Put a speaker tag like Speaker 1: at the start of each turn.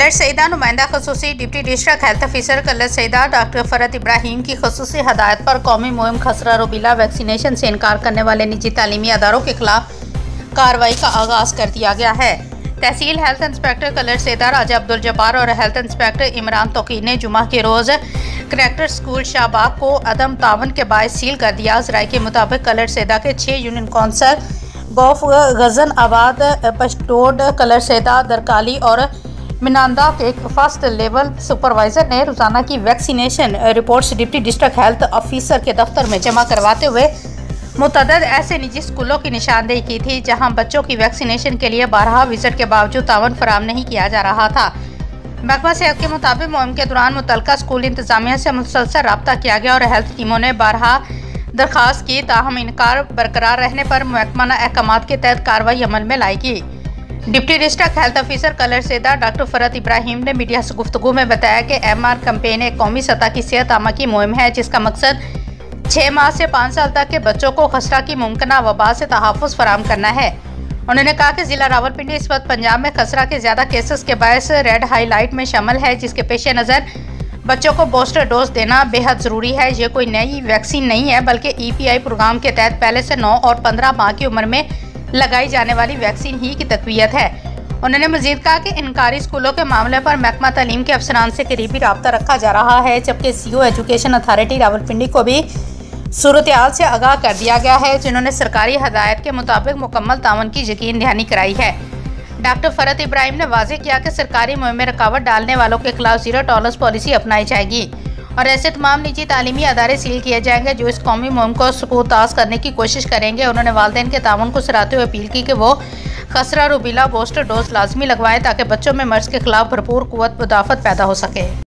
Speaker 1: Colour सईदा नुमाइंदा खसूसी डिप्टी डिस्ट्रिक्ट हेल्थ ऑफिसर कलर सईदा डॉक्टर फरत इब्राहिम की खसूसी हदायत पर कौमी मुहिम खसरा रूबेला वैक्सीनेशन से इनकार करने वाले निजी तालीमी अदारों के खिलाफ कार्रवाई का आगाज़ कर दिया गया है। तहसील हेल्थ इंस्पेक्टर कलर सईदा राजा अब्दुल जब्बार और हेल्थ इंस्पेक्टर इमरान तोकीर ने जुमा के रोज़ करैक्टर स्कूल शाहबाग को अदम तावन के बायस सील कर दिया। ज़राए के मुताबिक कलर सईदा के 6 यूनियन कौंसल गौफ गजन आबाद पशटोड कलर सईदा दरकाली और मिनांदा के फर्स्ट लेवल सुपरवाइजर ने रोज़ाना की vaccination reports deputy district health officer के दफ्तर में जमा करवाते हुए मुतअद्दिद ऐसे निजी स्कूलों की निशानदेही की थी जहां बच्चों की वैक्सीनेशन के लिए 12 विजिट के बावजूद तावन फराहम नहीं किया जा रहा था। महकमा सेहत के मुताबिक मुहिम के दौरान मुतल्लिका स्कूल इंतजामिया से मुसलसल रब्ता किया गया और हेल्थ टीमों ने 12 दरखास्त की, ताहम इनकार बरकरार रहने पर महकमाना अहकामात के तहत कार्रवाई अमल में लाएगी। डिप्टी डिस्ट्रिक्ट हेल्थ ऑफिसर कलर सईदा डॉक्टर फरत इब्राहिम ने मीडिया से गुफ्तगू में बताया कि MR कैंपेन एक कौमी सतह की सेहत आमा की मुहिम है जिसका मकसद 6 माह से 5 साल तक के बच्चों को खसरा की मुमकिन वबा से तहफ़्फ़ुज़ फराहम करना है। उन्होंने कहा कि ज़िला रावलपिंडी इस वक्त पंजाब में खसरा के ज़्यादा केसेस के बायस रेड हाईलाइट में शामिल है, जिसके पेश नज़र बच्चों को बूस्टर डोज देना बेहद ज़रूरी है। ये कोई नई वैक्सीन नहीं है बल्कि EPI प्रोग्राम के तहत पहले से 9 और 15 माह की उम्र में लगाई जाने वाली वैक्सीन ही की तकवीयत है। उन्होंने मजीद कहा कि इनकारी स्कूलों के मामले पर महकमा तालीम के अफसरान से करीबी रब्ता रखा जा रहा है, जबकि CO एजुकेशन अथॉरिटी रावलपिंडी को भी सूरत-ए-हाल से आगाह कर दिया गया है, जिन्होंने सरकारी हदायत के मुताबिक मुकम्मल तावन की यकीन दहानी कराई है। डॉक्टर फरत इब्राहिम ने वाज़ेह किया कि सरकारी मुहिम में रुकावट डालने वालों के खिलाफ ज़ीरो टॉलरेंस पॉलिसी अपनाई जाएगी और ऐसे तमाम निजी तालीमी अदारे सील किए जाएंगे जो इस कौमी मुहिम को सबूताज़ करने की कोशिश करेंगे। उन्होंने वालिदैन के ताउन को सराहते हुए अपील की कि वो खसरा रूबेला बूस्टर डोज लाजमी लगवाएं ताकि बच्चों में मर्ज़ के खिलाफ भरपूर कुव्वत मुदाफ़त पैदा हो सके।